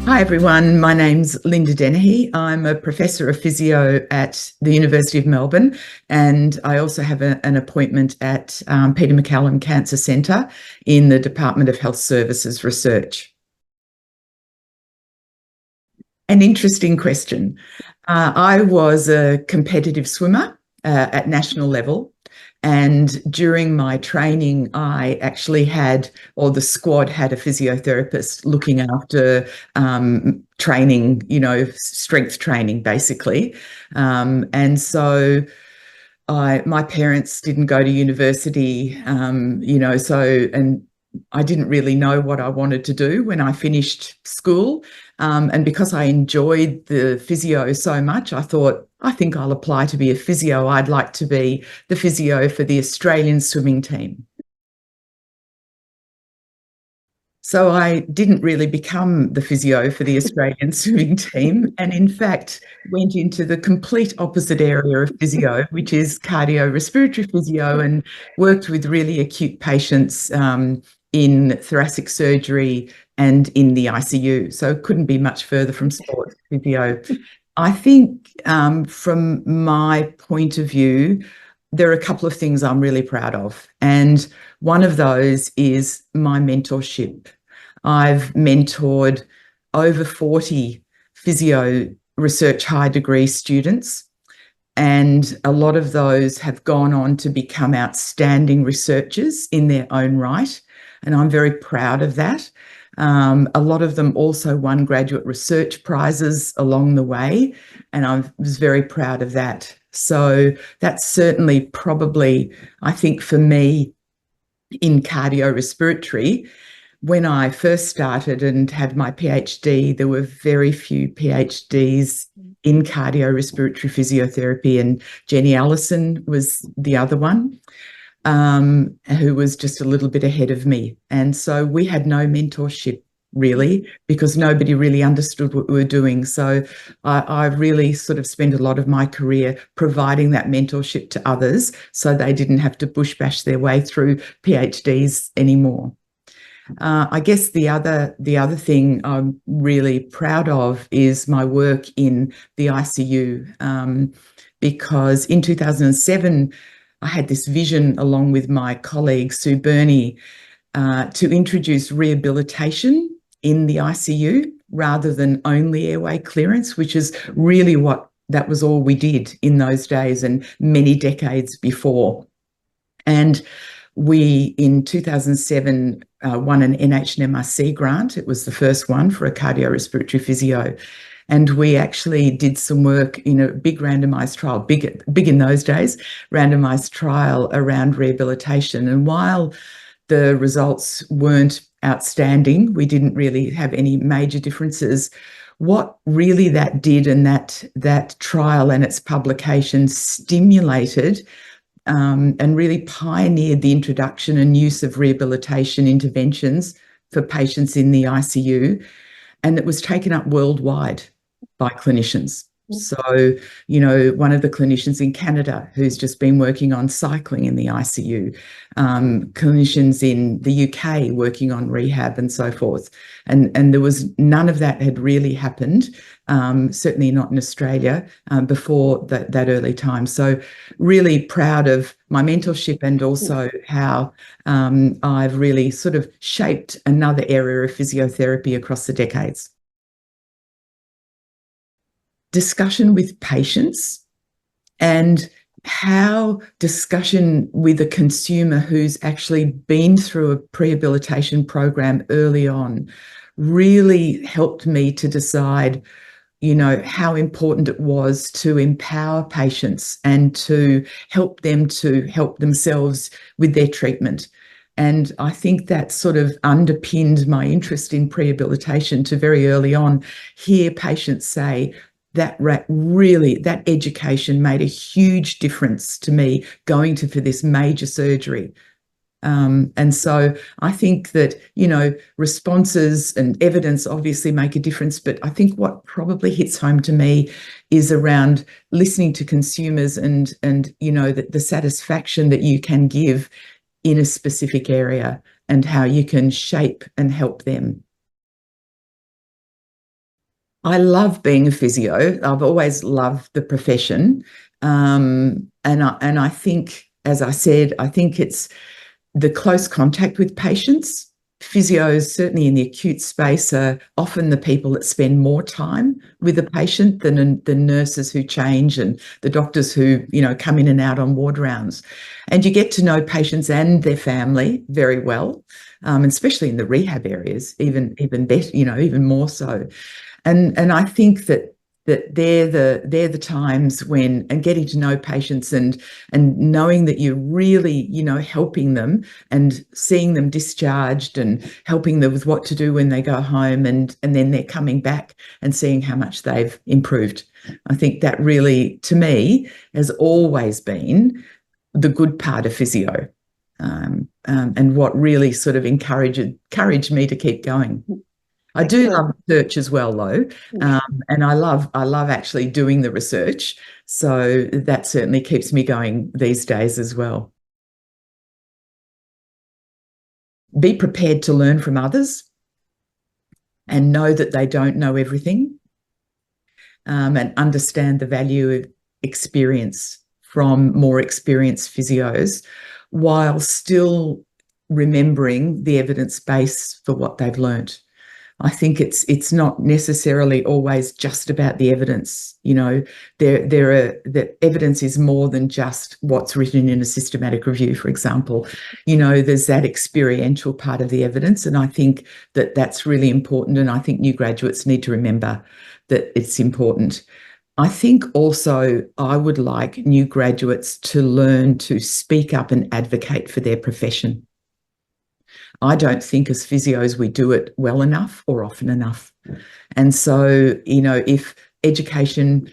Hi everyone, my name's Linda Denehy. I'm a professor of physio at the University of Melbourne, and I also have an appointment at Peter MacCallum Cancer Centre in the Department of Health Services Research. An interesting question. I was a competitive swimmer at national level. And during my training, I actually had, or the squad had, a physiotherapist looking after training, strength training, basically. And so my parents didn't go to university, and I didn't really know what I wanted to do when I finished school. And because I enjoyed the physio so much, I thought, I think I'll apply to be a physio. I'd like to be the physio for the Australian swimming team. So I didn't really become the physio for the Australian swimming team, and in fact went into the complete opposite area of physio, which is cardiorespiratory physio, and worked with really acute patients in thoracic surgery and in the ICU. So couldn't be much further from sports physio. I think from my point of view, there are a couple of things I'm really proud of. And one of those is my mentorship. I've mentored over 40 physio research high degree students, and a lot of those have gone on to become outstanding researchers in their own right. And I'm very proud of that. A lot of them also won graduate research prizes along the way, and I was very proud of that. So that's certainly probably, I think for me, in cardiorespiratory, when I first started and had my PhD, there were very few PhDs in cardiorespiratory physiotherapy, and Jenny Allison was the other one, who was just a little bit ahead of me. And so we had no mentorship, really, because nobody really understood what we were doing. So I really sort of spent a lot of my career providing that mentorship to others so they didn't have to bush bash their way through PhDs anymore. I guess the other thing I'm really proud of is my work in the ICU, because in 2007, I had this vision along with my colleague, Sue Burney, to introduce rehabilitation in the ICU rather than only airway clearance, which is really that was all we did in those days and many decades before. And we, in 2007, won an NHMRC grant. It was the first one for a cardiorespiratory physio. And we actually did some work in a big randomized trial, big in those days, randomized trial around rehabilitation. And while the results weren't outstanding, we didn't really have any major differences. What really that did, and that trial and its publication stimulated and really pioneered the introduction and use of rehabilitation interventions for patients in the ICU. And it was taken up worldwide by clinicians. So, one of the clinicians in Canada who's just been working on cycling in the ICU, clinicians in the UK working on rehab and so forth. And there was none of that had really happened, certainly not in Australia, before that early time. So really proud of my mentorship and also how I've really sort of shaped another area of physiotherapy across the decades. Discussion with patients, and how discussion with a consumer who's actually been through a prehabilitation program early on really helped me to decide, how important it was to empower patients and to help them to help themselves with their treatment. And I think that sort of underpinned my interest in prehabilitation to very early on hear patients say, that education made a huge difference to me going for this major surgery. And so I think that, responses and evidence obviously make a difference, but I think what probably hits home to me is around listening to consumers and the satisfaction that you can give in a specific area and how you can shape and help them. I love being a physio. I've always loved the profession. And I think, as I said, I think it's the close contact with patients. Physios, certainly in the acute space, are often the people that spend more time with a patient than the nurses who change and the doctors who, come in and out on ward rounds. And you get to know patients and their family very well, especially in the rehab areas, even better, even more so. And I think that they're the times when, and getting to know patients and knowing that you're really, helping them and seeing them discharged and helping them with what to do when they go home, and then they're coming back and seeing how much they've improved. I think that really, to me, has always been the good part of physio, and what really sort of encouraged me to keep going. I do love research as well, though, and I love actually doing the research. So that certainly keeps me going these days as well. Be prepared to learn from others and know that they don't know everything, and understand the value of experience from more experienced physios, while still remembering the evidence base for what they've learnt. I think it's not necessarily always just about the evidence. The evidence is more than just what's written in a systematic review, for example. There's that experiential part of the evidence, and I think that that's really important, and I think new graduates need to remember that it's important. I think also I would like new graduates to learn to speak up and advocate for their profession. I don't think as physios we do it well enough or often enough. And so, if educational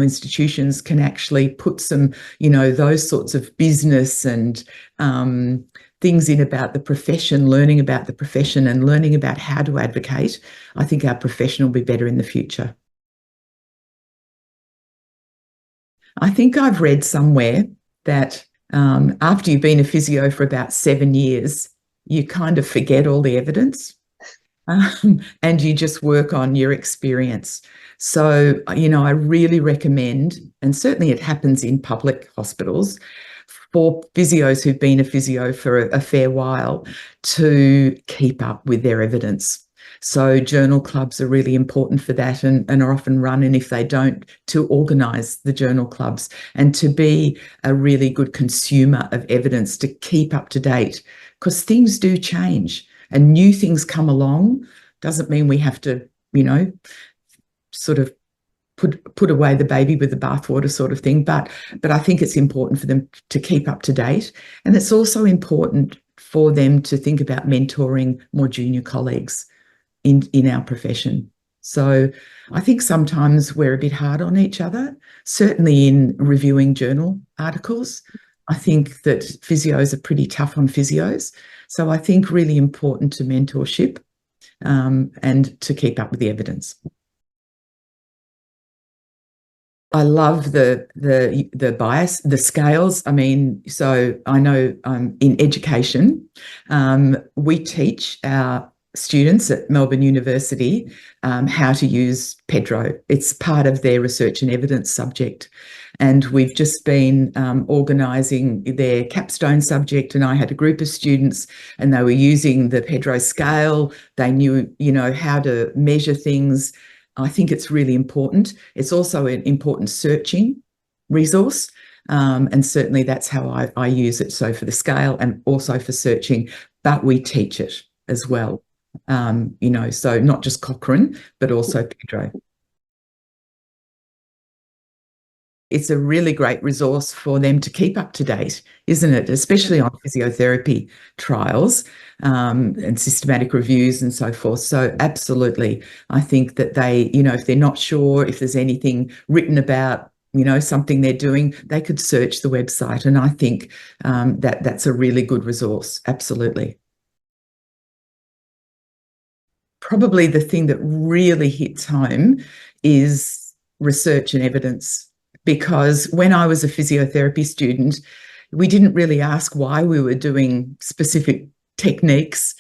institutions can actually put some, those sorts of business and things in about the profession, learning about the profession and learning about how to advocate, I think our profession will be better in the future. I think I've read somewhere that after you've been a physio for about 7 years, you kind of forget all the evidence, and you just work on your experience. So, I really recommend, and certainly it happens in public hospitals, for physios who've been a physio for a fair while to keep up with their evidence. So journal clubs are really important for that, and are often run, and if they don't, to organise the journal clubs and to be a really good consumer of evidence, to keep up to date, because things do change and new things come along. Doesn't mean we have to, sort of put away the baby with the bathwater sort of thing, but I think it's important for them to keep up to date, and it's also important for them to think about mentoring more junior colleagues in our profession. So I think sometimes we're a bit hard on each other, certainly in reviewing journal articles. I think that physios are pretty tough on physios. So I think really important to mentorship, and to keep up with the evidence. I love the bias, the scales. I mean, so I know in education, we teach our students at Melbourne University how to use PEDro. It's part of their research and evidence subject. And we've just been organising their capstone subject, and I had a group of students and they were using the PEDro scale. They knew, how to measure things. I think it's really important. It's also an important searching resource. And certainly that's how I use it. So for the scale and also for searching, but we teach it as well. So not just Cochrane, but also PEDro. It's a really great resource for them to keep up to date, isn't it? Especially on physiotherapy trials, and systematic reviews and so forth. So absolutely, I think that they, if they're not sure, if there's anything written about, something they're doing, they could search the website. And I think that's a really good resource. Absolutely. Probably the thing that really hits home is research and evidence, because when I was a physiotherapy student, we didn't really ask why we were doing specific techniques.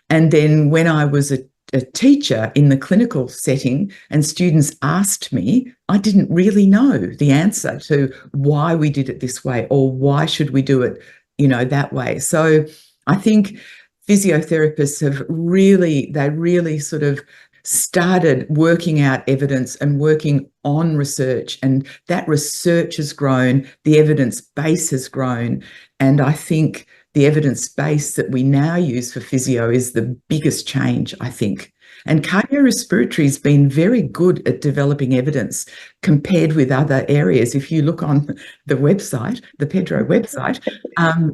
And then when I was a a teacher in the clinical setting and students asked me, I didn't really know the answer to why we did it this way or why should we do it, that way. So I think physiotherapists they really sort of started working out evidence and working on research, and that research has grown, the evidence base has grown, and I think the evidence base that we now use for physio is the biggest change, I think. And cardiorespiratory has been very good at developing evidence compared with other areas. If you look on the website, the PEDro website,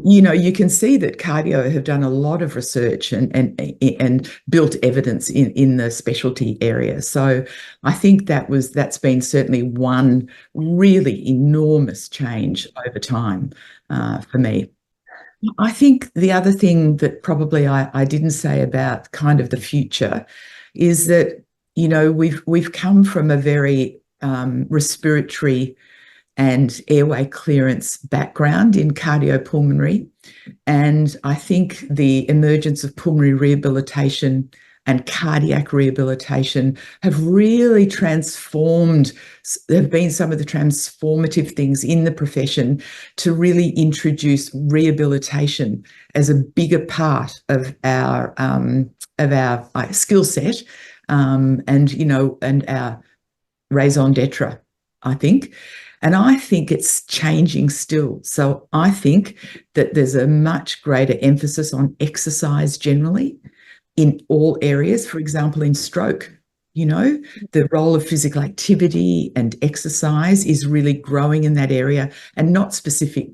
you can see that cardio have done a lot of research and built evidence in the specialty area. So I think that's been certainly one really enormous change over time for me. I think the other thing that probably I didn't say about kind of the future is that, we've come from a very respiratory and airway clearance background in cardiopulmonary. And I think the emergence of pulmonary rehabilitation and cardiac rehabilitation have really have been some of the transformative things in the profession to really introduce rehabilitation as a bigger part of our skill set, and our raison d'etre, I think. And I think it's changing still. So I think that there's a much greater emphasis on exercise generally in all areas. For example, in stroke, the role of physical activity and exercise is really growing in that area, and not specific,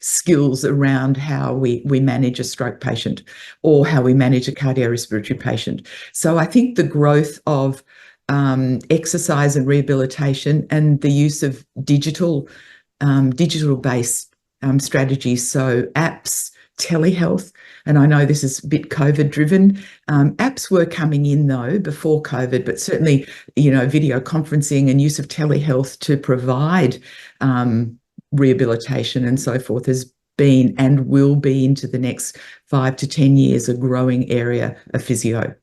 skills around how we manage a stroke patient or how we manage a cardiorespiratory patient. So I think the growth of exercise and rehabilitation and the use of digital-based strategies, so apps, telehealth, and I know this is a bit COVID-driven. Apps were coming in, though, before COVID, but certainly, video conferencing and use of telehealth to provide rehabilitation and so forth has been and will be into the next 5 to 10 years a growing area of physio.